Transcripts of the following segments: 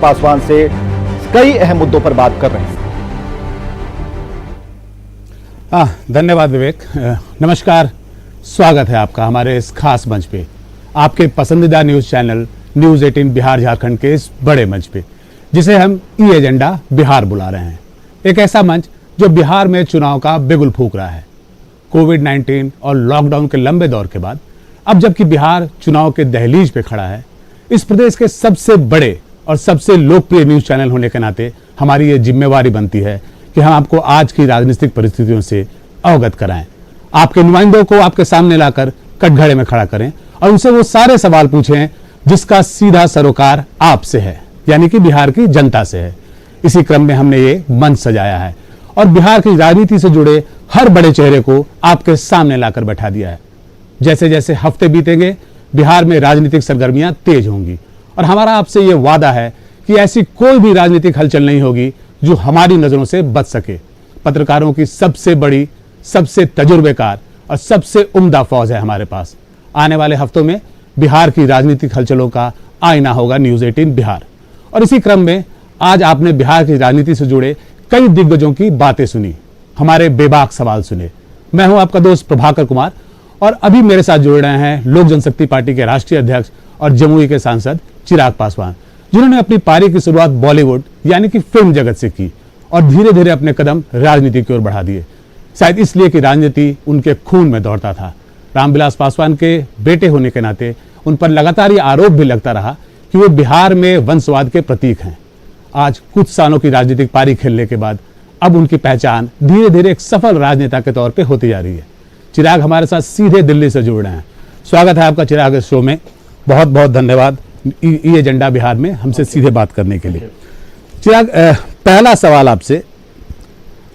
पासवान से कई अहम मुद्दों पर बात कर रहे हैं। धन्यवाद विवेक। नमस्कार, स्वागत है आपका हमारे इस खास मंच पे, आपके पसंदीदा news channel news 18 Bihar Jharkhand के इस बड़े मंच पे, जिसे हम ई एजेंडा बिहार बुला रहे हैं। एक ऐसा मंच जो बिहार में चुनाव का बिगुल फूंक रहा है। कोविड-19 और लॉकडाउन के लंबे दौर के बाद अब जबकि बिहार चुनाव के दहलीज पे खड़ा है, इस प्रदेश के सबसे बड़े और सबसे लोकप्रिय न्यूज चैनल होने के नाते हमारी ये जिम्मेवारी बनती है कि हम आपको आज की राजनीतिक परिस्थितियों से अवगत कराएं, आपके नुमाइंदों को आपके सामने लाकर कटघरे में खड़ा करें और उनसे वो सारे सवाल पूछें जिसका सीधा सरोकार आपसे है, यानी कि बिहार की जनता से है। इसी क्रम में हमने ये मंच सजाया है और बिहार की राजनीति से जुड़े हर बड़े चेहरे को आपके सामने लाकर बैठा दिया है। जैसे जैसे हफ्ते बीतेंगे, बिहार में राजनीतिक सरगर्मियां तेज होंगी और हमारा आपसे ये वादा है कि ऐसी कोई भी राजनीतिक हलचल नहीं होगी जो हमारी नजरों से बच सके। पत्रकारों की सबसे बड़ी, सबसे तजुर्बेकार और सबसे उम्दा फौज है हमारे पास। आने वाले हफ्तों में बिहार की राजनीतिक हलचलों का आईना होगा न्यूज 18 बिहार। और इसी क्रम में आज आपने बिहार की राजनीति से जुड़े कई दिग्गजों की बातें सुनी, हमारे बेबाक सवाल सुने। मैं हूं आपका दोस्त प्रभाकर कुमार और अभी मेरे साथ जुड़ रहे हैं लोक जनशक्ति पार्टी के राष्ट्रीय अध्यक्ष और जमुई के सांसद चिराग पासवान, जिन्होंने अपनी पारी की शुरुआत बॉलीवुड यानी कि फिल्म जगत से की और धीरे धीरे अपने कदम राजनीति की ओर बढ़ा दिए, शायद इसलिए कि राजनीति उनके खून में दौड़ता था। रामविलास पासवान के बेटे होने के नाते उन पर लगातार ये आरोप भी लगता रहा कि वे बिहार में वंशवाद के प्रतीक हैं। आज कुछ सालों की राजनीतिक पारी खेलने के बाद अब उनकी पहचान धीरे धीरे एक सफल राजनेता के तौर पर होती जा रही है। चिराग हमारे साथ सीधे दिल्ली से जुड़ रहे हैं। स्वागत है आपका चिराग इस शो में। बहुत बहुत धन्यवाद ई एजेंडा बिहार में हमसे सीधे बात करने के लिए। चिराग, पहला सवाल आपसे,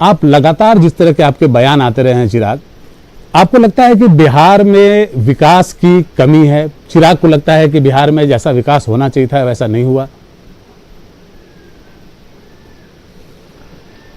आप लगातार जिस तरह के आपके बयान आते रहे हैं चिराग, आपको लगता है कि बिहार में विकास की कमी है? चिराग को लगता है कि बिहार में जैसा विकास होना चाहिए था वैसा नहीं हुआ?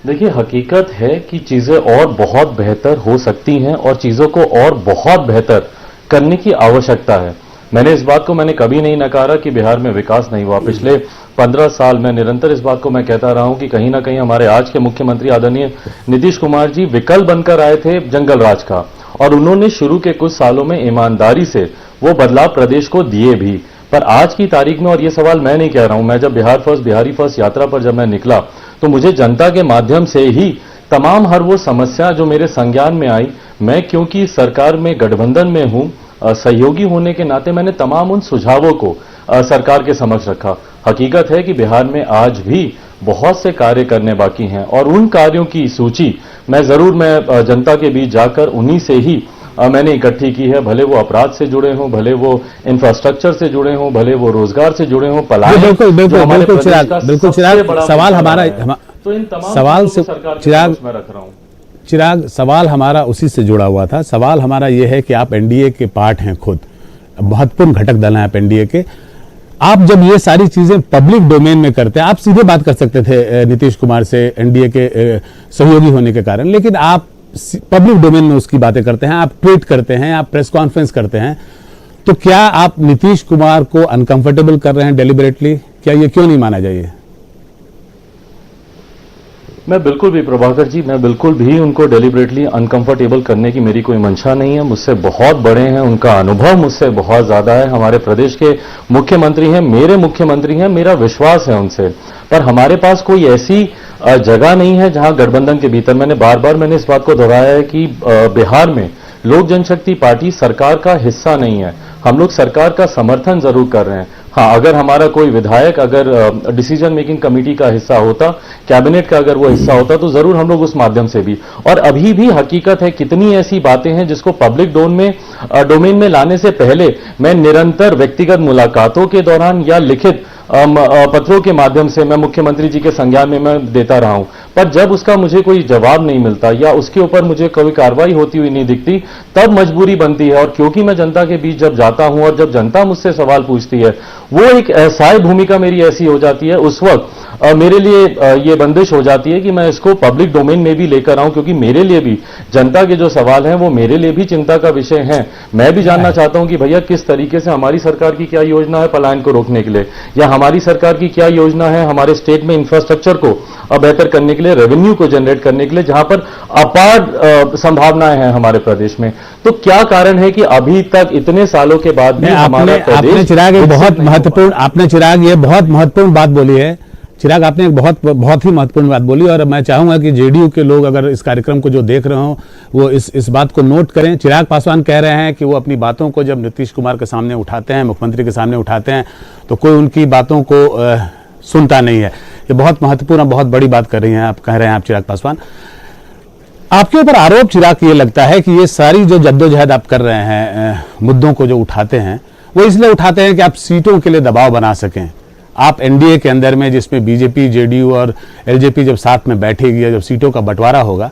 देखिए, हकीकत है कि चीजें और बहुत बेहतर हो सकती हैं और चीजों को और बहुत बेहतर करने की आवश्यकता है। मैंने कभी नहीं नकारा कि बिहार में विकास नहीं हुआ। पिछले 15 साल में निरंतर इस बात को मैं कहता रहा हूं कि कहीं ना कहीं हमारे आज के मुख्यमंत्री आदरणीय नीतीश कुमार जी विकल्प बनकर आए थे जंगल राज का, और उन्होंने शुरू के कुछ सालों में ईमानदारी से वो बदलाव प्रदेश को दिए भी। पर आज की तारीख में, और ये सवाल मैं नहीं कह रहा हूं, मैं जब बिहार फर्स्ट बिहारी फर्स्ट यात्रा पर जब मैं निकला तो मुझे जनता के माध्यम से ही तमाम हर वो समस्या जो मेरे संज्ञान में आई, मैं क्योंकि सरकार में गठबंधन में हूं, सहयोगी होने के नाते मैंने तमाम उन सुझावों को सरकार के समक्ष रखा। हकीकत है कि बिहार में आज भी बहुत से कार्य करने बाकी हैं और उन कार्यों की सूची मैं जनता के बीच जाकर उन्हीं से ही मैंने इकट्ठी की है। भले वो अपराध से जुड़े हों, भले वो इंफ्रास्ट्रक्चर से जुड़े हों, भले वो रोजगार से जुड़े हों, पलायन। बिल्कुल चिराग, सवाल हमारा तो इन तमाम सवाल से चिराग मैं रख रहा हूं। चिराग, सवाल हमारा उसी से जुड़ा हुआ था। सवाल हमारा यह है कि आप एनडीए के पार्ट हैं, खुद महत्वपूर्ण घटक दल हैं आप एनडीए के। आप जब ये सारी चीजें पब्लिक डोमेन में करते हैं, आप सीधे बात कर सकते थे नीतीश कुमार से एनडीए के सहयोगी होने के कारण, लेकिन आप पब्लिक डोमेन में उसकी बातें करते हैं, आप ट्वीट करते हैं, आप प्रेस कॉन्फ्रेंस करते हैं, तो क्या आप नीतीश कुमार को अनकंफर्टेबल कर रहे हैं डेलिबरेटली? क्या ये क्यों नहीं माना जाइए? मैं बिल्कुल भी प्रभाकर जी, मैं बिल्कुल भी उनको डेलिबरेटली अनकंफर्टेबल करने की मेरी कोई मंशा नहीं है। मुझसे बहुत बड़े हैं, उनका अनुभव मुझसे बहुत ज्यादा है। हमारे प्रदेश के मुख्यमंत्री हैं, मेरे मुख्यमंत्री हैं, मेरा विश्वास है उनसे। पर हमारे पास कोई ऐसी जगह नहीं है जहां गठबंधन के भीतर, मैंने इस बात को दोहराया है कि बिहार में लोक जनशक्ति पार्टी सरकार का हिस्सा नहीं है। हम लोग सरकार का समर्थन जरूर कर रहे हैं। हाँ, अगर हमारा कोई विधायक अगर डिसीजन मेकिंग कमेटी का हिस्सा होता, कैबिनेट का अगर वो हिस्सा होता, तो जरूर हम लोग उस माध्यम से भी। और अभी भी हकीकत है कितनी ऐसी बातें हैं जिसको पब्लिक डोमेन में लाने से पहले मैं निरंतर व्यक्तिगत मुलाकातों के दौरान या लिखित पत्रों के माध्यम से मैं मुख्यमंत्री जी के संज्ञान में मैं देता रहा हूं। पर जब उसका मुझे कोई जवाब नहीं मिलता या उसके ऊपर मुझे कोई कार्रवाई होती हुई नहीं दिखती, तब मजबूरी बनती है। और क्योंकि मैं जनता के बीच जब जाता हूं और जब जनता मुझसे सवाल पूछती है, वो एक असहाय भूमिका मेरी ऐसी हो जाती है, उस वक्त मेरे लिए ये बंदिश हो जाती है कि मैं इसको पब्लिक डोमेन में भी लेकर आऊं, क्योंकि मेरे लिए भी जनता के जो सवाल हैं वो मेरे लिए भी चिंता का विषय हैं। मैं भी जानना चाहता हूं कि भैया किस तरीके से हमारी सरकार की क्या योजना है पलायन को रोकने के लिए, या हमारी सरकार की क्या योजना है हमारे स्टेट में इंफ्रास्ट्रक्चर को बेहतर करने के लिए, रेवेन्यू को जनरेट करने के लिए, जहां पर अपार संभावनाएं हैं हमारे प्रदेश में। तो क्या कारण है कि अभी तक इतने सालों के बाद भी हमारा आपने प्रदेश चिराग ये बहुत महत्वपूर्ण, आपने चिराग ये बहुत महत्वपूर्ण बात बोली है। चिराग आपने एक बहुत ही महत्वपूर्ण बात बोली, और मैं चाहूंगा कि जेडीयू के लोग अगर इस कार्यक्रम को जो देख रहे हो वो इस बात को नोट करें। चिराग पासवान कह रहे हैं कि वो अपनी बातों को जब नीतीश कुमार के सामने उठाते हैं, मुख्यमंत्री के सामने उठाते हैं, तो कोई उनकी बातों को सुनता नहीं है। ये बहुत महत्वपूर्ण, बहुत बड़ी बात कर रही हैं आप, कह रहे हैं आप चिराग पासवान। आपके ऊपर आरोप चिराग ये लगता है कि ये सारी जो जद्दोजहद आप कर रहे हैं, मुद्दों को जो उठाते हैं, वो इसलिए उठाते हैं कि आप सीटों के लिए दबाव बना सकें। आप एनडीए के अंदर में, जिसमें बीजेपी, जेडीयू और एलजेपी जब साथ में बैठेगी या जब सीटों का बंटवारा होगा,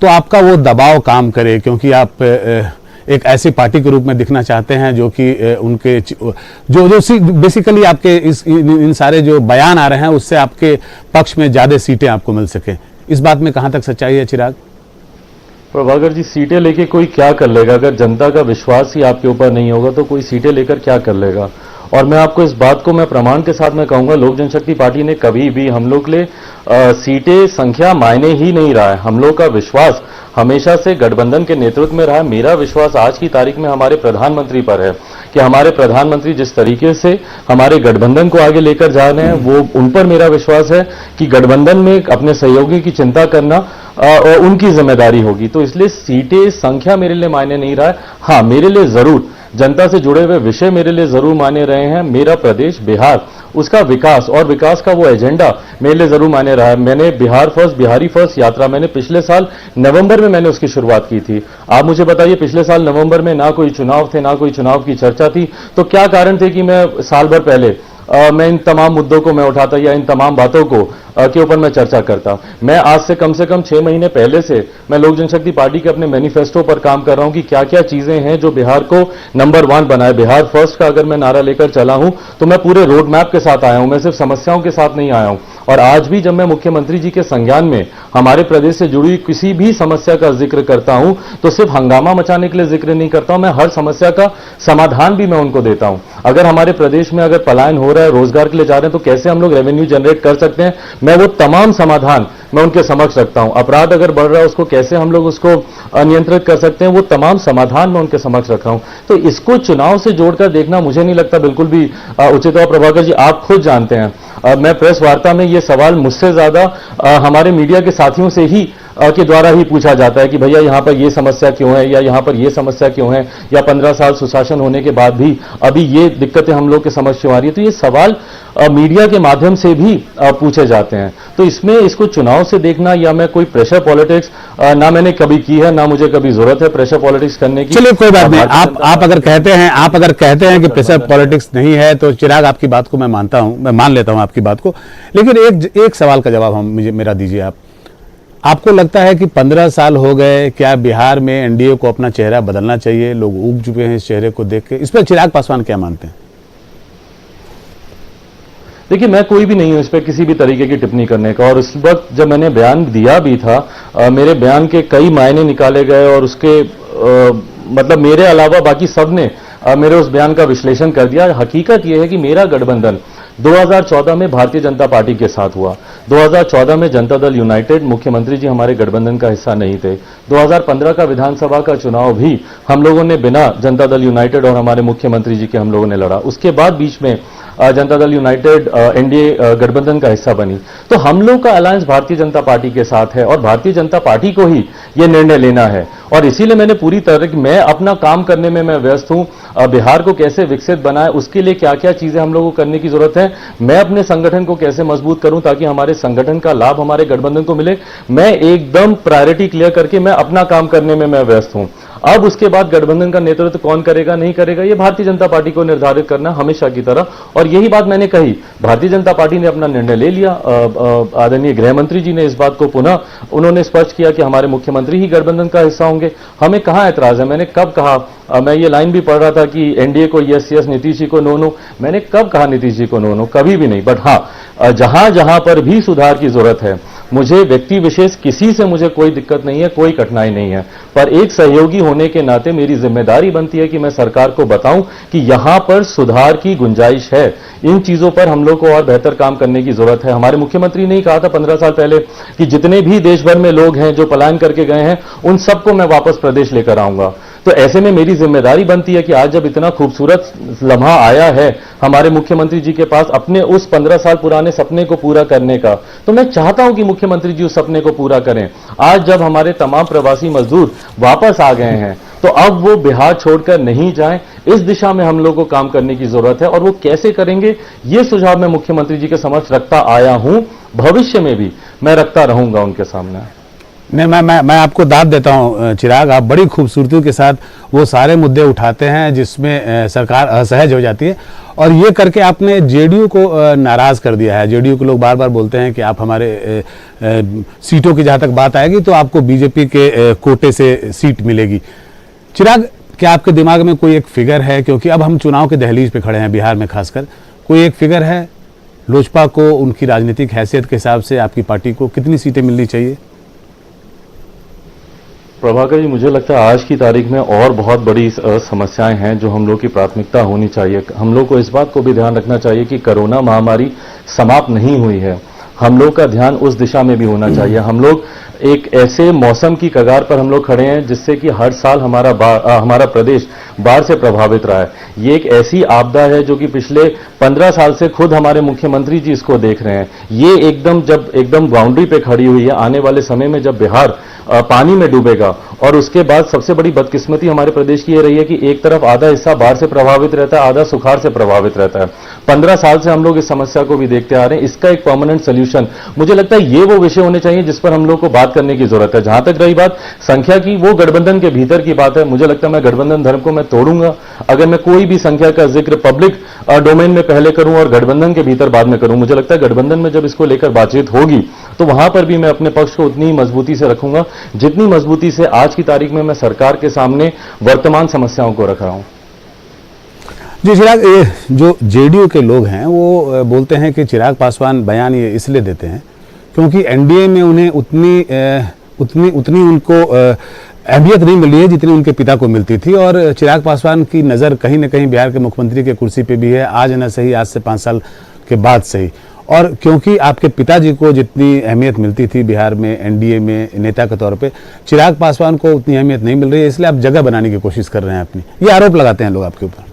तो आपका वो दबाव काम करे, क्योंकि आप एक ऐसी पार्टी के रूप में दिखना चाहते हैं जो कि उनके जो बेसिकली आपके इन सारे जो बयान आ रहे हैं उससे आपके पक्ष में ज्यादा सीटें आपको मिल सके। इस बात में कहां तक सच्चाई है चिराग? प्रभाकर जी, सीटें लेके कोई क्या कर लेगा? अगर जनता का विश्वास ही आपके ऊपर नहीं होगा तो कोई सीटें लेकर क्या कर लेगा? और मैं आपको इस बात को मैं प्रमाण के साथ मैं कहूंगा, लोक जनशक्ति पार्टी ने कभी भी हम लोग के लिए सीटें संख्या मायने ही नहीं रहा है। हम लोग का विश्वास हमेशा से गठबंधन के नेतृत्व में रहा है। मेरा विश्वास आज की तारीख में हमारे प्रधानमंत्री पर है कि हमारे प्रधानमंत्री जिस तरीके से हमारे गठबंधन को आगे लेकर जा रहे हैं, वो उन पर मेरा विश्वास है कि गठबंधन में अपने सहयोगी की चिंता करना उनकी जिम्मेदारी होगी। तो इसलिए सीटें संख्या मेरे लिए मायने नहीं रहा है। हाँ, मेरे लिए जरूर जनता से जुड़े हुए विषय मेरे लिए जरूर माने रहे हैं। मेरा प्रदेश बिहार, उसका विकास और विकास का वो एजेंडा मेरे लिए जरूर माने रहा है। मैंने बिहार फर्स्ट, बिहारी फर्स्ट यात्रा मैंने पिछले साल नवंबर में मैंने उसकी शुरुआत की थी। आप मुझे बताइए, पिछले साल नवंबर में ना कोई चुनाव थे, ना कोई चुनाव की चर्चा थी, तो क्या कारण थे कि मैं साल भर पहले मैं इन तमाम मुद्दों को मैं उठाता या इन तमाम बातों को के ऊपर मैं चर्चा करता? मैं आज से कम 6 महीने पहले से मैं लोक जनशक्ति पार्टी के अपने मैनिफेस्टो पर काम कर रहा हूं कि क्या क्या चीजें हैं जो बिहार को नंबर 1 बनाए। बिहार फर्स्ट का अगर मैं नारा लेकर चला हूं तो मैं पूरे रोड मैप के साथ आया हूं, मैं सिर्फ समस्याओं के साथ नहीं आया हूं। और आज भी जब मैं मुख्यमंत्री जी के संज्ञान में हमारे प्रदेश से जुड़ी किसी भी समस्या का जिक्र करता हूं तो सिर्फ हंगामा मचाने के लिए जिक्र नहीं करता हूं, मैं हर समस्या का समाधान भी मैं उनको देता हूं। अगर हमारे प्रदेश में अगर पलायन हो रहा है, रोजगार के लिए जा रहे हैं, तो कैसे हम लोग रेवेन्यू जनरेट कर सकते हैं, मैं वो तमाम समाधान मैं उनके समक्ष रखता हूं। अपराध अगर बढ़ रहा है उसको कैसे हम लोग उसको नियंत्रित कर सकते हैं, वो तमाम समाधान मैं उनके समक्ष रख रहा हूं। तो इसको चुनाव से जोड़कर देखना मुझे नहीं लगता बिल्कुल भी उचित है। प्रभाकर जी, आप खुद जानते हैं, मैं प्रेस वार्ता में ये सवाल मुझसे ज्यादा हमारे मीडिया के साथियों से ही के द्वारा ही पूछा जाता है कि भैया यहां पर ये समस्या क्यों है, या यहां पर ये समस्या क्यों है, या 15 साल सुशासन होने के बाद भी अभी ये दिक्कतें हम लोग के समक्ष क्यों आ रही है। तो ये सवाल मीडिया के माध्यम से भी पूछे जाते हैं। तो इसमें इसको चुनाव से देखना या मैं कोई प्रेशर पॉलिटिक्स ना मैंने कभी की है, ना मुझे कभी जरूरत है प्रेशर पॉलिटिक्स करने की। चलिए कोई बात नहीं, आप अगर कहते हैं कि प्रेशर पॉलिटिक्स नहीं है तो चिराग आपकी बात को मैं मानता हूं, मैं मान लेता हूं आपकी बात को। लेकिन एक सवाल का जवाब मेरा दीजिए। आपको लगता है कि 15 साल हो गए, क्या बिहार में एनडीए को अपना चेहरा बदलना चाहिए? लोग ऊब चुके हैं इस चेहरे को देख के। इस पर चिराग पासवान क्या मानते हैं? देखिए, मैं कोई भी नहीं हूं इस पर किसी भी तरीके की टिप्पणी करने का। और उस वक्त जब मैंने बयान दिया भी था, मेरे बयान के कई मायने निकाले गए और उसके मतलब मेरे अलावा बाकी सब ने मेरे उस बयान का विश्लेषण कर दिया। हकीकत यह है कि मेरा गठबंधन 2014 में भारतीय जनता पार्टी के साथ हुआ। 2014 में जनता दल यूनाइटेड, मुख्यमंत्री जी हमारे गठबंधन का हिस्सा नहीं थे। 2015 का विधानसभा का चुनाव भी हम लोगों ने बिना जनता दल यूनाइटेड और हमारे मुख्यमंत्री जी के हम लोगों ने लड़ा। उसके बाद बीच में जनता दल यूनाइटेड एनडीए गठबंधन का हिस्सा बनी। तो हम लोग का अलायंस भारतीय जनता पार्टी के साथ है और भारतीय जनता पार्टी को ही यह निर्णय लेना है। और इसीलिए मैंने पूरी तरह मैं अपना काम करने में मैं व्यस्त हूं। बिहार को कैसे विकसित बनाए, उसके लिए क्या क्या चीजें हम लोगों को करने की जरूरत है, मैं अपने संगठन को कैसे मजबूत करूं ताकि हमारे संगठन का लाभ हमारे गठबंधन को मिले, मैं एकदम प्रायोरिटी क्लियर करके मैं अपना काम करने में मैं व्यस्त हूं। अब उसके बाद गठबंधन का नेतृत्व कौन करेगा नहीं करेगा, ये भारतीय जनता पार्टी को निर्धारित करना हमेशा की तरह। और यही बात मैंने कही, भारतीय जनता पार्टी ने अपना निर्णय ले लिया। आदरणीय गृह मंत्री जी ने इस बात को पुनः उन्होंने स्पष्ट किया कि हमारे मुख्यमंत्री ही गठबंधन का हिस्सा होंगे। हमें कहां ऐतराज है? मैंने कब कहा? मैं ये लाइन भी पढ़ रहा था कि एनडीए को यस यस, नीतीश जी को नो नो। मैंने कब कहा नीतीश जी को नो नो? कभी भी नहीं। बट हाँ, जहां जहां पर भी सुधार की जरूरत है, मुझे व्यक्ति विशेष किसी से मुझे कोई दिक्कत नहीं है, कोई कठिनाई नहीं है, पर एक सहयोगी होने के नाते मेरी जिम्मेदारी बनती है कि मैं सरकार को बताऊं कि यहां पर सुधार की गुंजाइश है, इन चीजों पर हम लोग को और बेहतर काम करने की जरूरत है। हमारे मुख्यमंत्री ने ही कहा था 15 साल पहले कि जितने भी देश भर में लोग हैं जो पलायन करके गए हैं उन सबको मैं वापस प्रदेश लेकर आऊंगा। तो ऐसे में मेरी जिम्मेदारी बनती है कि आज जब इतना खूबसूरत लम्हा आया है हमारे मुख्यमंत्री जी के पास अपने उस 15 साल पुराने सपने को पूरा करने का, तो मैं चाहता हूं कि मुख्यमंत्री जी उस सपने को पूरा करें। आज जब हमारे तमाम प्रवासी मजदूर वापस आ गए हैं तो अब वो बिहार छोड़कर नहीं जाएं, इस दिशा में हम लोग को काम करने की जरूरत है। और वो कैसे करेंगे, ये सुझाव मैं मुख्यमंत्री जी के समक्ष रखता आया हूं, भविष्य में भी मैं रखता रहूंगा उनके सामने। नहीं, मैं आपको दाद देता हूं चिराग, आप बड़ी खूबसूरती के साथ वो सारे मुद्दे उठाते हैं जिसमें सरकार असहज हो जाती है, और ये करके आपने जेडीयू को नाराज कर दिया है। जेडीयू के लोग बार बार बोलते हैं कि आप हमारे सीटों की जहां तक बात आएगी तो आपको बीजेपी के कोटे से सीट मिलेगी। चिराग, क्या आपके दिमाग में कोई एक फिगर है, क्योंकि अब हम चुनाव के दहलीज पे खड़े हैं बिहार में खासकर, कोई एक फिगर है लोजपा को उनकी राजनीतिक हैसियत के हिसाब से आपकी पार्टी को कितनी सीटें मिलनी चाहिए? प्रभाकर जी, मुझे लगता है आज की तारीख में और बहुत बड़ी समस्याएं हैं जो हम लोग की प्राथमिकता होनी चाहिए। हम लोग को इस बात को भी ध्यान रखना चाहिए कि कोरोना महामारी समाप्त नहीं हुई है, हम लोग का ध्यान उस दिशा में भी होना चाहिए। हम लोग एक ऐसे मौसम की कगार पर हम लोग खड़े हैं जिससे कि हर साल हमारा प्रदेश बाढ़ से प्रभावित रहा है। ये एक ऐसी आपदा है जो कि पिछले 15 साल से खुद हमारे मुख्यमंत्री जी इसको देख रहे हैं। ये एकदम बाउंड्री पे खड़ी हुई है। आने वाले समय में जब बिहार पानी में डूबेगा, और उसके बाद सबसे बड़ी बदकिस्मती हमारे प्रदेश की ये रही है कि एक तरफ आधा हिस्सा बाढ़ से प्रभावित रहता है, आधा सुखाड़ से प्रभावित रहता है। 15 साल से हम लोग इस समस्या को भी देखते आ रहे हैं। इसका एक परमानेंट सोल्यूशन, मुझे लगता है ये वो विषय होने चाहिए जिस पर हम लोग को बात करने की जरूरत है। जहां तक रही बात संख्या की, वो गठबंधन के भीतर की बात है। मुझे लगता है मैं गठबंधन धर्म को मैं तोड़ूंगा अगर मैं कोई भी संख्या का जिक्र पब्लिक डोमेन में पहले करूं और गठबंधन के भीतर बाद में करूं। मुझे लगता है गठबंधन में जब इसको लेकर बातचीत होगी तो वहां पर भी मैं अपने पक्ष को उतनी ही मजबूती से रखूंगा जितनी मजबूती से आज की तारीख में मैं सरकार के सामने वर्तमान समस्याओं को रख रहा हूं। जी चिराग, जो जेडीयू के लोग हैं वो बोलते हैं कि चिराग पासवान बयान ये इसलिए देते हैं क्योंकि एनडीए में उन्हें उतनी उनको अहमियत नहीं मिली है जितनी उनके पिता को मिलती थी, और चिराग पासवान की नज़र कहीं ना कहीं बिहार के मुख्यमंत्री के कुर्सी पे भी है, आज न सही, आज से 5 साल के बाद सही। और क्योंकि आपके पिताजी को जितनी अहमियत मिलती थी बिहार में एनडीए में नेता के तौर पे, चिराग पासवान को उतनी अहमियत नहीं मिल रही है, इसलिए आप जगह बनाने की कोशिश कर रहे हैं अपनी, ये आरोप लगाते हैं लोग आपके ऊपर।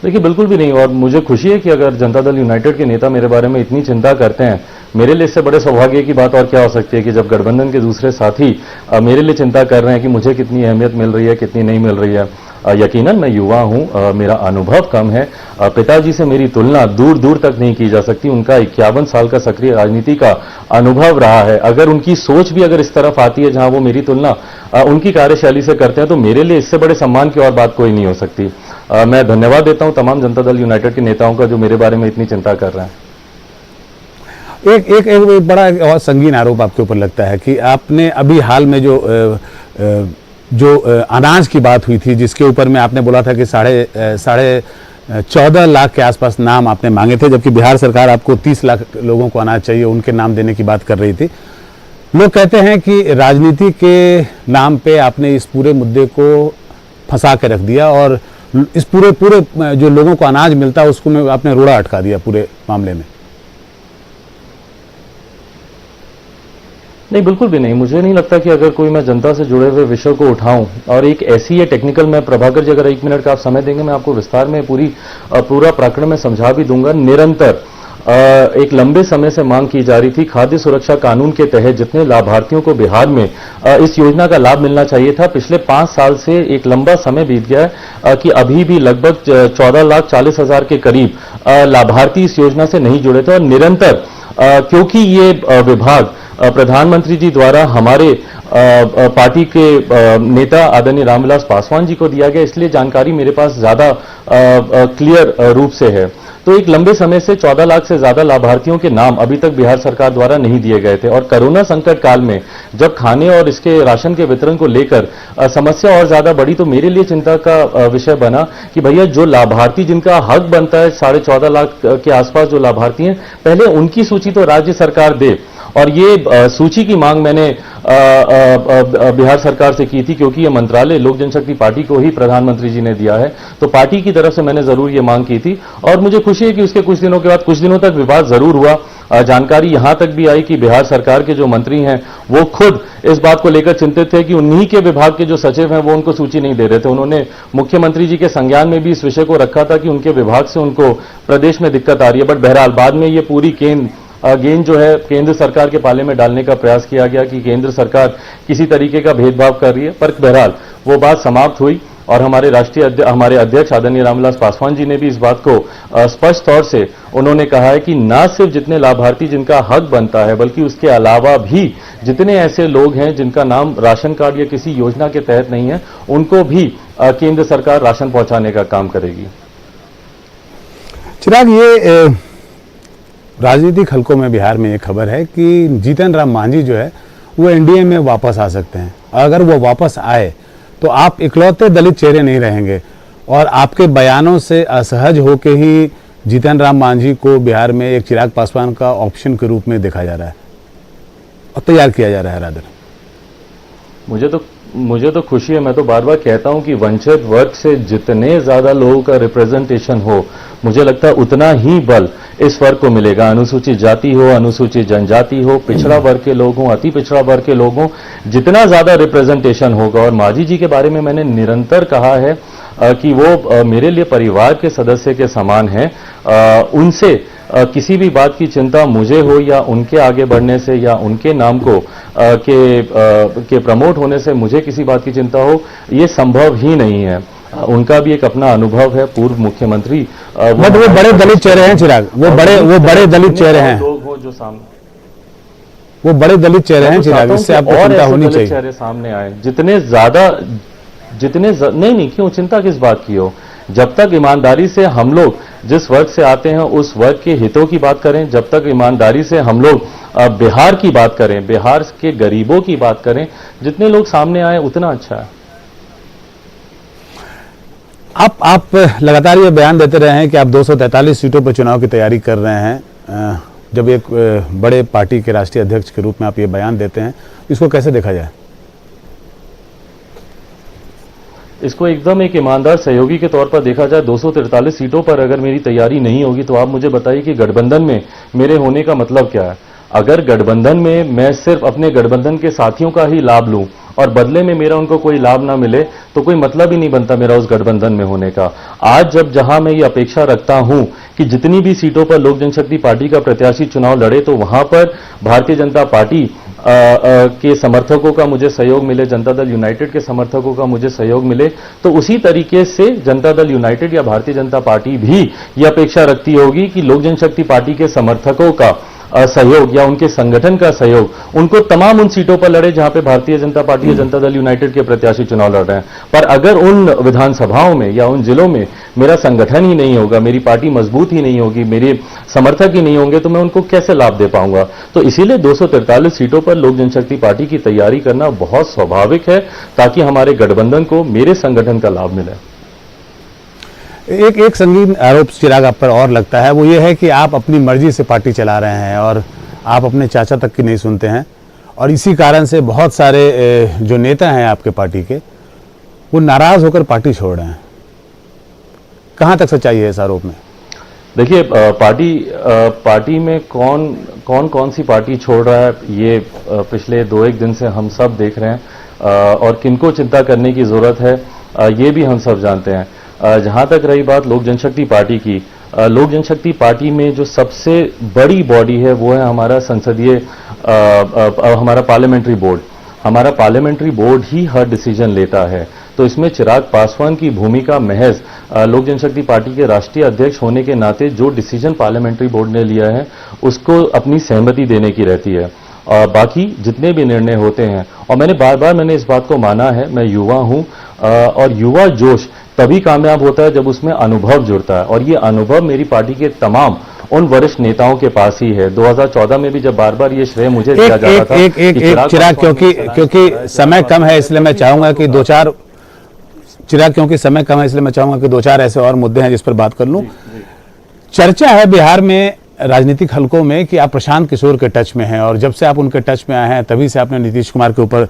देखिए, बिल्कुल भी नहीं। और मुझे खुशी है कि अगर जनता दल यूनाइटेड के नेता मेरे बारे में इतनी चिंता करते हैं, मेरे लिए इससे बड़े सौभाग्य की बात और क्या हो सकती है कि जब गठबंधन के दूसरे साथी मेरे लिए चिंता कर रहे हैं कि मुझे कितनी अहमियत मिल रही है, कितनी नहीं मिल रही है। यकीनन मैं युवा हूं, मेरा अनुभव कम है, पिताजी से मेरी तुलना दूर दूर तक नहीं की जा सकती। उनका 51 साल का सक्रिय राजनीति का अनुभव रहा है। अगर उनकी सोच भी अगर इस तरफ आती है जहां वो मेरी तुलना उनकी कार्यशैली से करते हैं, तो मेरे लिए इससे बड़े सम्मान की और बात कोई नहीं हो सकती। मैं धन्यवाद देता हूं तमाम जनता दल यूनाइटेड के नेताओं का जो मेरे बारे में इतनी चिंता कर रहे हैं। एक बड़ा और संगीन आरोप आपके ऊपर लगता है कि आपने अभी हाल में जो अनाज की बात हुई थी, जिसके ऊपर में आपने बोला था कि साढ़े 14 लाख के आसपास नाम आपने मांगे थे, जबकि बिहार सरकार आपको 30 लाख लोगों को अनाज चाहिए, उनके नाम देने की बात कर रही थी। लोग कहते हैं कि राजनीति के नाम पे आपने इस पूरे मुद्दे को फंसा के रख दिया और इस पूरे जो लोगों को अनाज मिलता है उसको में आपने रोड़ा अटका दिया पूरे मामले में। नहीं, बिल्कुल भी नहीं। मुझे नहीं लगता कि अगर कोई मैं जनता से जुड़े हुए विषय को उठाऊं और एक ऐसी है टेक्निकल, मैं प्रभाकर जी अगर 1 मिनट का आप समय देंगे मैं आपको विस्तार में पूरा प्रकरण में समझा भी दूंगा। निरंतर एक लंबे समय से मांग की जा रही थी, खाद्य सुरक्षा कानून के तहत जितने लाभार्थियों को बिहार में इस योजना का लाभ मिलना चाहिए था, पिछले 5 साल से एक लंबा समय बीत गया है कि अभी भी लगभग 14,40,000 के करीब लाभार्थी इस योजना से नहीं जुड़े थे। और निरंतर क्योंकि ये विभाग प्रधानमंत्री जी द्वारा हमारे पार्टी के नेता आदरणीय रामविलास पासवान जी को दिया गया, इसलिए जानकारी मेरे पास ज्यादा क्लियर रूप से है। तो एक लंबे समय से 14 लाख से ज्यादा लाभार्थियों के नाम अभी तक बिहार सरकार द्वारा नहीं दिए गए थे, और कोरोना संकट काल में जब खाने और इसके राशन के वितरण को लेकर समस्या और ज्यादा बढ़ी, तो मेरे लिए चिंता का विषय बना कि भैया जो लाभार्थी जिनका हक बनता है 14.5 लाख के आसपास जो लाभार्थी हैं, पहले उनकी सूची तो राज्य सरकार दे। और ये सूची की मांग मैंने बिहार सरकार से की थी, क्योंकि ये मंत्रालय लोक जनशक्ति पार्टी को ही प्रधानमंत्री जी ने दिया है, तो पार्टी की तरफ से मैंने जरूर ये मांग की थी। और मुझे खुशी है कि उसके कुछ दिनों के बाद, कुछ दिनों तक विवाद जरूर हुआ। जानकारी यहां तक भी आई कि बिहार सरकार के जो मंत्री हैं वो खुद इस बात को लेकर चिंतित थे कि उन्हीं के विभाग के जो सचिव हैं वो उनको सूची नहीं दे रहे थे। उन्होंने मुख्यमंत्री जी के संज्ञान में भी इस विषय को रखा था कि उनके विभाग से उनको प्रदेश में दिक्कत आ रही है। बट बहरहाल बाद में ये पूरी गेंद जो है केंद्र सरकार के पाले में डालने का प्रयास किया गया कि केंद्र सरकार किसी तरीके का भेदभाव कर रही है। पर बहरहाल वो बात समाप्त हुई, और हमारे हमारे अध्यक्ष आदरणीय रामविलास पासवान जी ने भी इस बात को स्पष्ट तौर से उन्होंने कहा है कि न सिर्फ जितने लाभार्थी जिनका हक बनता है, बल्कि उसके अलावा भी जितने ऐसे लोग हैं जिनका नाम राशन कार्ड या किसी योजना के तहत नहीं है, उनको भी केंद्र सरकार राशन पहुंचाने का काम करेगी। चिराग, ये राजनीतिक हलकों में बिहार में ये खबर है कि जीतन राम मांझी जो है वो एनडीए में वापस आ सकते हैं। अगर वो वापस आए तो आप इकलौते दलित चेहरे नहीं रहेंगे, और आपके बयानों से असहज होके ही जीतन राम मांझी को बिहार में एक चिराग पासवान का ऑप्शन के रूप में देखा जा रहा है और तैयार किया जा रहा है। रादर मुझे तो खुशी है। मैं तो बार बार कहता हूं कि वंचित वर्ग से जितने ज्यादा लोगों का रिप्रेजेंटेशन हो, मुझे लगता है उतना ही बल इस वर्ग को मिलेगा। अनुसूचित जाति हो, अनुसूचित जनजाति हो, पिछड़ा वर्ग के लोग हों, अति पिछड़ा वर्ग के लोग हों, जितना ज्यादा रिप्रेजेंटेशन होगा। और मांझी जी के बारे में मैंने निरंतर कहा है कि वो मेरे लिए परिवार के सदस्य के समान हैं। उनसे किसी भी बात की चिंता मुझे हो या उनके आगे बढ़ने से या उनके नाम को के प्रमोट होने से मुझे किसी बात की चिंता हो, ये संभव ही नहीं है। उनका भी एक अपना अनुभव है, पूर्व मुख्यमंत्री। बट वो बड़े दलित चेहरे हैं चिराग, वो बड़े दलित चेहरे हैं, लोग हो जो सामने, वो बड़े दलित चेहरे हैं चिराग, इससे आपको चिंता होनी चाहिए। चेहरे सामने आए नहीं, क्यों चिंता किस बात की हो? जब तक ईमानदारी से हम लोग जिस वर्ग से आते हैं उस वर्ग के हितों की बात करें, जब तक ईमानदारी से हम लोग बिहार की बात करें, बिहार के गरीबों की बात करें, जितने लोग सामने आए उतना अच्छा है। आप लगातार ये बयान देते रहे हैं कि आप 243 सीटों पर चुनाव की तैयारी कर रहे हैं। जब एक बड़े पार्टी के राष्ट्रीय अध्यक्ष के रूप में आप ये बयान देते हैं, इसको कैसे देखा जाए? इसको एकदम एक ईमानदार सहयोगी के तौर पर देखा जाए। 243 सीटों पर अगर मेरी तैयारी नहीं होगी तो आप मुझे बताइए कि गठबंधन में मेरे होने का मतलब क्या है? अगर गठबंधन में मैं सिर्फ अपने गठबंधन के साथियों का ही लाभ लूं और बदले में मेरा उनको कोई लाभ ना मिले, तो कोई मतलब ही नहीं बनता मेरा उस गठबंधन में होने का। आज जहां मैं ये अपेक्षा रखता हूं कि जितनी भी सीटों पर लोक जनशक्ति पार्टी का प्रत्याशी चुनाव लड़े, तो वहां पर भारतीय जनता पार्टी के समर्थकों का मुझे सहयोग मिले, जनता दल यूनाइटेड के समर्थकों का मुझे सहयोग मिले, तो उसी तरीके से जनता दल यूनाइटेड या भारतीय जनता पार्टी भी ये अपेक्षा रखती होगी कि लोक जनशक्ति पार्टी के समर्थकों का सहयोग या उनके संगठन का सहयोग उनको तमाम उन सीटों पर लड़े जहां पे भारतीय जनता पार्टी या जनता दल यूनाइटेड के प्रत्याशी चुनाव लड़ रहे हैं। पर अगर उन विधानसभाओं में या उन जिलों में मेरा संगठन ही नहीं होगा, मेरी पार्टी मजबूत ही नहीं होगी, मेरे समर्थक ही नहीं होंगे, तो मैं उनको कैसे लाभ दे पाऊंगा? तो इसीलिए 243 सीटों पर लोक जनशक्ति पार्टी की तैयारी करना बहुत स्वाभाविक है, ताकि हमारे गठबंधन को मेरे संगठन का लाभ मिले। एक संगीन आरोप चिराग आप पर और लगता है, वो ये है कि आप अपनी मर्जी से पार्टी चला रहे हैं और आप अपने चाचा तक की नहीं सुनते हैं, और इसी कारण से बहुत सारे जो नेता हैं आपके पार्टी के, वो नाराज होकर पार्टी छोड़ रहे हैं। कहां तक सच्चाई है इस आरोप में? देखिए, पार्टी में कौन सी पार्टी छोड़ रहा है, ये पिछले 2-1 दिन से हम सब देख रहे हैं, और किनको चिंता करने की जरूरत है ये भी हम सब जानते हैं। जहां तक रही बात लोक जनशक्ति पार्टी की, लोक जनशक्ति पार्टी में जो सबसे बड़ी बॉडी है वो है हमारा संसदीय हमारा पार्लियामेंट्री बोर्ड। हमारा पार्लियामेंट्री बोर्ड ही हर डिसीजन लेता है, तो इसमें चिराग पासवान की भूमिका महज लोक जनशक्ति पार्टी के राष्ट्रीय अध्यक्ष होने के नाते जो डिसीजन पार्लियामेंट्री बोर्ड ने लिया है उसको अपनी सहमति देने की रहती है। बाकी जितने भी निर्णय होते हैं, और मैंने बार बार इस बात को माना है, मैं युवा हूं और युवा जोश तभी कामयाब होता है जब उसमें अनुभव जुड़ता है, और ये अनुभव मेरी पार्टी के तमाम उन वरिष्ठ नेताओं के पास ही है। 2014 में भी जब बार बार ये श्रेय मुझे दिया जा रहा था। एक चिराग, क्योंकि समय कम है इसलिए मैं चाहूंगा कि दो चार ऐसे और मुद्दे हैं जिस पर बात कर लूं। चर्चा है बिहार में राजनीतिक हलकों में कि आप प्रशांत किशोर के टच में हैं, और जब से आप उनके टच में आए हैं तभी से आपने नीतीश कुमार के ऊपर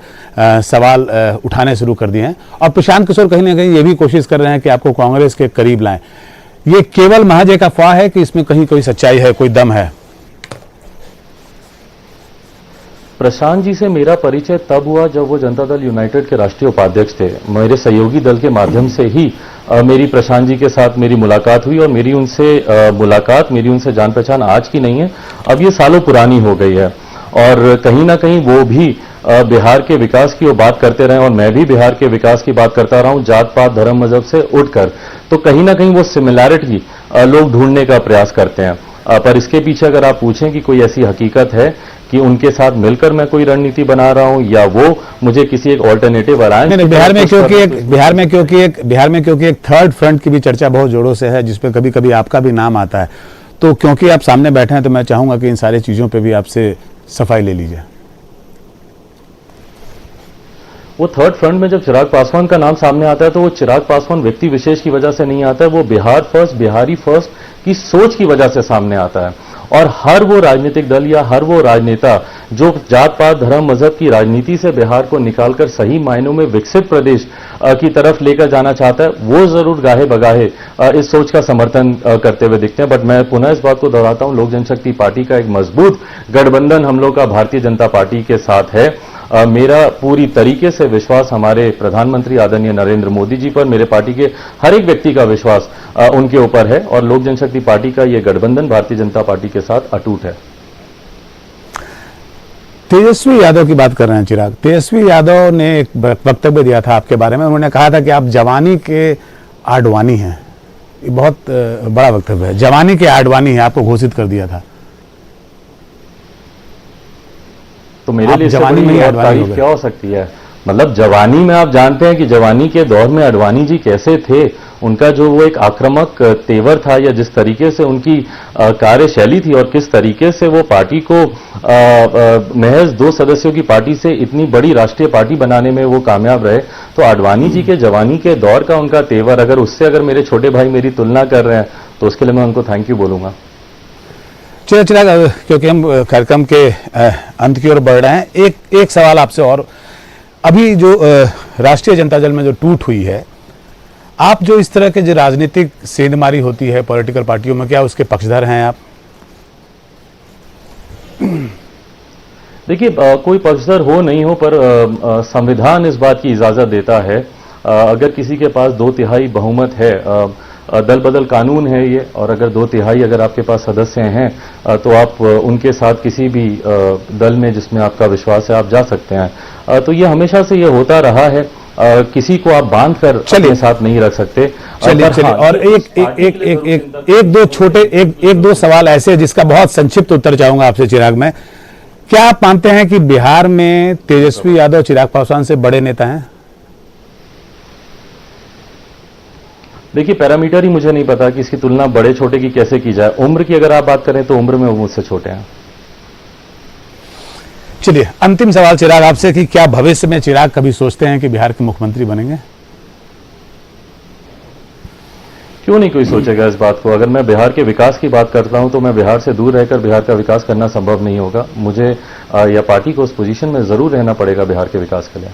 सवाल उठाने शुरू कर दिए हैं, और प्रशांत किशोर कहीं ना कहीं ये भी कोशिश कर रहे हैं कि आपको कांग्रेस के करीब लाएं। ये केवल महज एक अफवाह है कि इसमें कहीं कोई सच्चाई है, कोई दम है? प्रशांत जी से मेरा परिचय तब हुआ जब वो जनता दल यूनाइटेड के राष्ट्रीय उपाध्यक्ष थे। मेरे सहयोगी दल के माध्यम से ही मेरी प्रशांत जी के साथ मेरी मुलाकात हुई, और मेरी उनसे जान पहचान आज की नहीं है, अब ये सालों पुरानी हो गई है। और कहीं ना कहीं वो भी बिहार के विकास की वो बात करते रहे, और मैं भी बिहार के विकास की बात करता रहा हूं, जात पात धर्म मजहब से उठकर। तो कहीं ना कहीं वो सिमिलैरिटी लोग ढूंढने का प्रयास करते हैं, पर इसके पीछे अगर आप पूछें कि कोई ऐसी हकीकत है कि उनके साथ मिलकर मैं कोई रणनीति बना रहा हूं, या वो मुझे किसी एक ऑल्टरनेटिव अलायंस। बिहार में क्योंकि एक थर्ड फ्रंट की भी चर्चा बहुत जोरों से है, जिसपे कभी कभी आपका भी नाम आता है, तो क्योंकि आप सामने बैठे हैं तो मैं चाहूंगा कि इन सारी चीजों पे भी आपसे सफाई ले लीजिए। वो थर्ड फ्रंट में जब चिराग पासवान का नाम सामने आता है तो वो चिराग पासवान व्यक्ति विशेष की वजह से नहीं आता है, वो बिहार फर्स्ट, बिहारी फर्स्ट की सोच की वजह से सामने आता है। और हर वो राजनीतिक दल या हर वो राजनेता जो जात पात धर्म मजहब की राजनीति से बिहार को निकालकर सही मायनों में विकसित प्रदेश की तरफ लेकर जाना चाहता है, वो जरूर गाहे बगाहे इस सोच का समर्थन करते हुए दिखते हैं। बट मैं पुनः इस बात को दोहराता हूं, लोक जनशक्ति पार्टी का एक मजबूत गठबंधन हम लोग का भारतीय जनता पार्टी के साथ है। मेरा पूरी तरीके से विश्वास हमारे प्रधानमंत्री आदरणीय नरेंद्र मोदी जी पर, मेरे पार्टी के हर एक व्यक्ति का विश्वास उनके ऊपर है, और लोक जनशक्ति पार्टी का यह गठबंधन भारतीय जनता पार्टी के साथ अटूट है। तेजस्वी यादव की बात कर रहे हैं चिराग। तेजस्वी यादव ने एक वक्तव्य दिया था आपके बारे में, उन्होंने कहा था कि आप जवानी के आडवाणी हैं। ये बहुत बड़ा वक्तव्य है, जवानी के आडवाणी है, आपको घोषित कर दिया था। तो मेरे लिए जवानी में तारीफ क्या हो सकती है? मतलब जवानी में आप जानते हैं कि जवानी के दौर में अडवाणी जी कैसे थे, उनका जो वो एक आक्रामक तेवर था, या जिस तरीके से उनकी कार्यशैली थी, और किस तरीके से वो पार्टी को महज 2 सदस्यों की पार्टी से इतनी बड़ी राष्ट्रीय पार्टी बनाने में वो कामयाब रहे। तो अडवाणी जी के जवानी के दौर का उनका तेवर, अगर मेरे छोटे भाई मेरी तुलना कर रहे हैं तो उसके लिए मैं उनको थैंक यू बोलूंगा। चलिए चिराग, क्योंकि हम कार्यक्रम के अंत की ओर बढ़ रहे हैं, एक सवाल आपसे और। अभी जो राष्ट्रीय जनता दल में जो टूट हुई है, आप जो इस तरह के जो राजनीतिक सेंधमारी होती है पॉलिटिकल पार्टियों में, क्या उसके पक्षधर हैं आप? देखिए, कोई पक्षधर हो नहीं हो, पर संविधान इस बात की इजाजत देता है, अगर किसी के पास 2/3 बहुमत है, दल बदल कानून है ये, और अगर 2/3 अगर आपके पास सदस्य हैं तो आप उनके साथ किसी भी दल में जिसमें आपका विश्वास है आप जा सकते हैं। तो ये हमेशा से ये होता रहा है, किसी को आप बांध कर अपने साथ नहीं रख सकते। चलिए और एक दो सवाल ऐसे जिसका बहुत संक्षिप्त उत्तर चाहूंगा आपसे चिराग में। क्या आप मानते हैं कि बिहार में तेजस्वी यादव चिराग पासवान से बड़े नेता हैं? देखिए, पैरामीटर ही मुझे नहीं पता कि इसकी तुलना बड़े छोटे की कैसे की जाए। उम्र की अगर आप बात करें तो उम्र में वो मुझसे छोटे हैं। चलिए, अंतिम सवाल चिराग आपसे कि क्या भविष्य में चिराग कभी सोचते हैं कि बिहार के मुख्यमंत्री बनेंगे? क्यों नहीं कोई सोचेगा इस बात को। अगर मैं बिहार के विकास की बात करता हूं तो मैं बिहार से दूर रहकर बिहार का विकास करना संभव नहीं होगा। मुझे या पार्टी को उस पोजीशन में जरूर रहना पड़ेगा बिहार के विकास के लिए।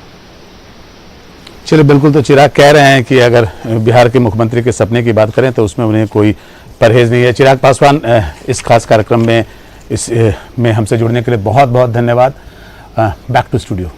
चलिए, बिल्कुल। तो चिराग कह रहे हैं कि अगर बिहार के मुख्यमंत्री के सपने की बात करें तो उसमें उन्हें कोई परहेज नहीं है। चिराग पासवान, इस खास कार्यक्रम में हमसे जुड़ने के लिए बहुत बहुत धन्यवाद। Back to studio.